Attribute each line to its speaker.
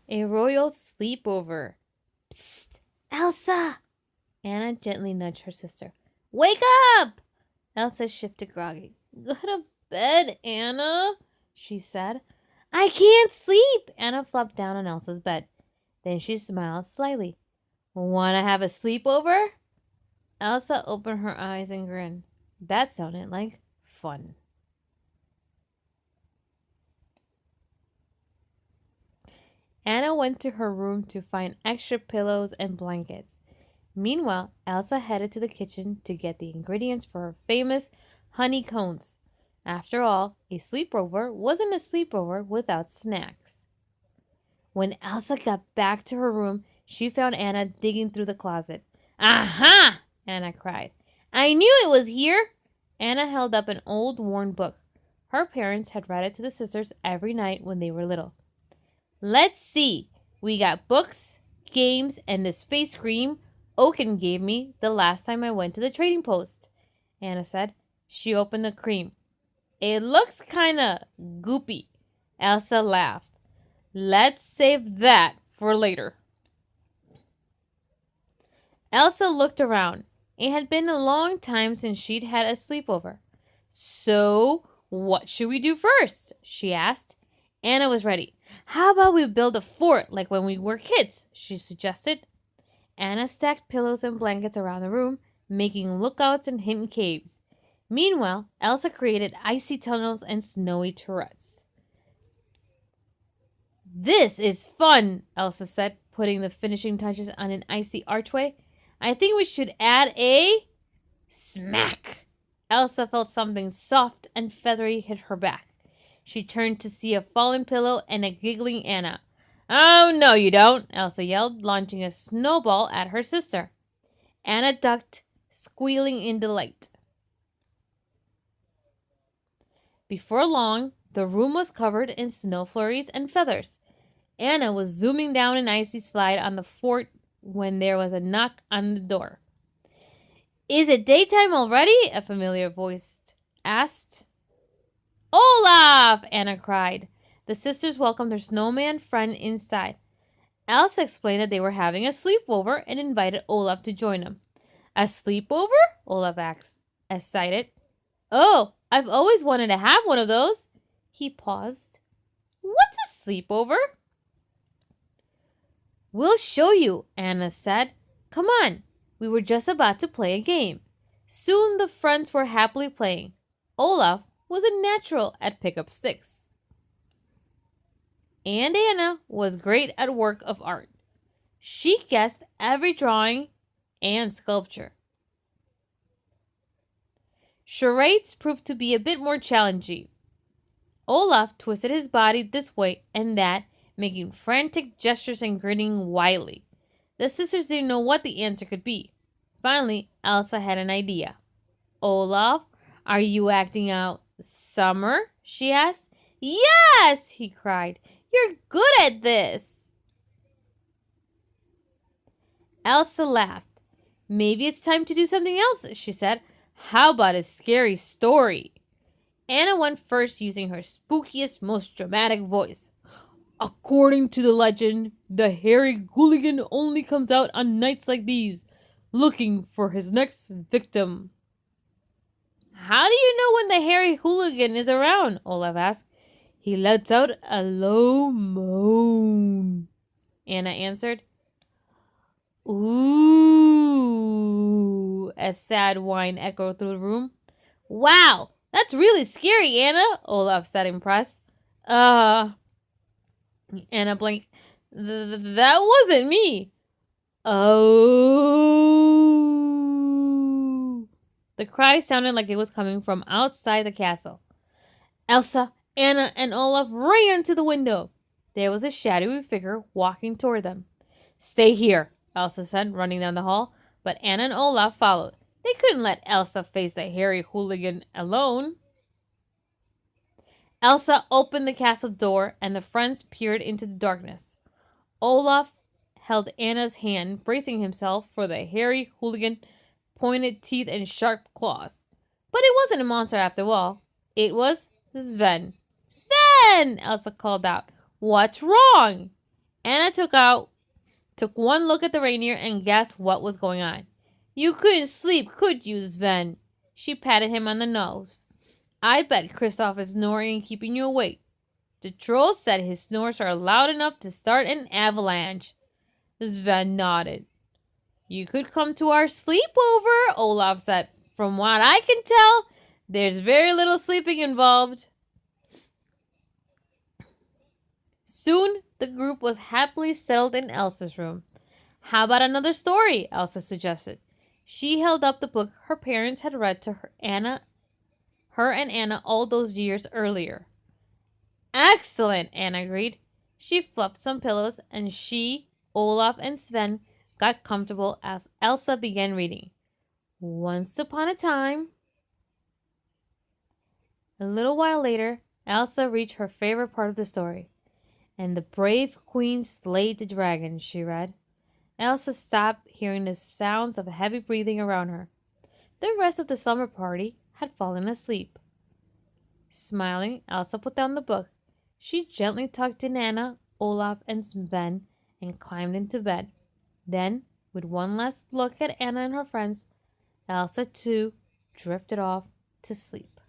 Speaker 1: A royal sleepover. Psst, Elsa! Anna gently nudged her sister. Wake up! Elsa shifted groggy. Go to bed, Anna, she said. I can't sleep. Anna flopped down on Elsa's bed. Then she smiled slyly. Want to have a sleepover? Elsa opened her eyes and grinned. That sounded like fun. Anna went to her room to find extra pillows and blankets. Meanwhile, Elsa headed to the kitchen to get the ingredients for her famous honey cones. After all, a sleepover wasn't a sleepover without snacks. When Elsa got back to her room, she found Anna digging through the closet. Aha! Anna cried. I knew it was here! Anna held up an old worn book. Her parents had read it to the sisters every night when they were little. Let's see. We got books, games, and this face cream Oaken gave me the last time I went to the trading post, Anna said. She opened the cream. It looks kinda goopy. Elsa laughed. Let's save that for later. Elsa looked around. It had been a long time since she'd had a sleepover. So, what should we do first? She asked. Anna was ready. How about we build a fort like when we were kids? She suggested. Anna stacked pillows and blankets around the room, making lookouts and hidden caves. Meanwhile, Elsa created icy tunnels and snowy turrets. This is fun, Elsa said, putting the finishing touches on an icy archway. I think we should add a smack. Elsa felt something soft and feathery hit her back. She turned to see a fallen pillow and a giggling Anna. Oh, no, you don't, Elsa yelled, launching a snowball at her sister. Anna ducked, squealing in delight. Before long, the room was covered in snow flurries and feathers. Anna was zooming down an icy slide on the fort when there was a knock on the door. Is it daytime already? A familiar voice asked. Olaf! Anna cried. The sisters welcomed their snowman friend inside. Elsa explained that they were having a sleepover and invited Olaf to join them. A sleepover? Olaf asked, excited. Oh, I've always wanted to have one of those. He paused. What's a sleepover? We'll show you, Anna said. Come on. We were just about to play a game. Soon the friends were happily playing. Olaf was a natural at pick-up sticks. And Anna was great at work of art. She guessed every drawing and sculpture. Charades proved to be a bit more challenging. Olaf twisted his body this way and that, making frantic gestures and grinning wildly. The sisters didn't know what the answer could be. Finally, Elsa had an idea. Olaf, are you acting out summer? She asked. Yes, he cried. You're good at this. Elsa laughed. Maybe it's time to do something else, she said. How about a scary story? Anna went first, using her spookiest, most dramatic voice. According to the legend, the hairy hooligan only comes out on nights like these, looking for his next victim. How do you know when the hairy hooligan is around? Olaf asked. He lets out a low moan, Anna answered. Ooh, a sad whine echoed through the room. Wow, that's really scary, Anna, Olaf said, impressed. Anna blinked. That wasn't me. Oh. The cry sounded like it was coming from outside the castle. Elsa, Anna, and Olaf ran to the window. There was a shadowy figure walking toward them. Stay here, Elsa said, running down the hall, but Anna and Olaf followed. They couldn't let Elsa face the hairy hooligan alone. Elsa opened the castle door, and the friends peered into the darkness. Olaf held Anna's hand, bracing himself for the hairy hooligan, pointed teeth and sharp claws. But it wasn't a monster after all. It was Sven. Sven! Elsa called out. What's wrong? Anna took one look at the reindeer and guessed what was going on. You couldn't sleep, could you, Sven? She patted him on the nose. I bet Kristoff is snoring and keeping you awake. The troll said his snores are loud enough to start an avalanche. Sven nodded. You could come to our sleepover, Olaf said. From what I can tell, there's very little sleeping involved. Soon, the group was happily settled in Elsa's room. How about another story? Elsa suggested. She held up the book her parents had read to her and Anna all those years earlier. Excellent, Anna agreed. She fluffed some pillows and she, Olaf, and Sven got comfortable as Elsa began reading. Once upon a time. A little while later, Elsa reached her favorite part of the story. And the brave queen slayed the dragon, she read. Elsa stopped, hearing the sounds of heavy breathing around her. The rest of the slumber party had fallen asleep. Smiling, Elsa put down the book. She gently tucked in Anna, Olaf, and Sven and climbed into bed. Then, with one last look at Anna and her friends, Elsa too drifted off to sleep.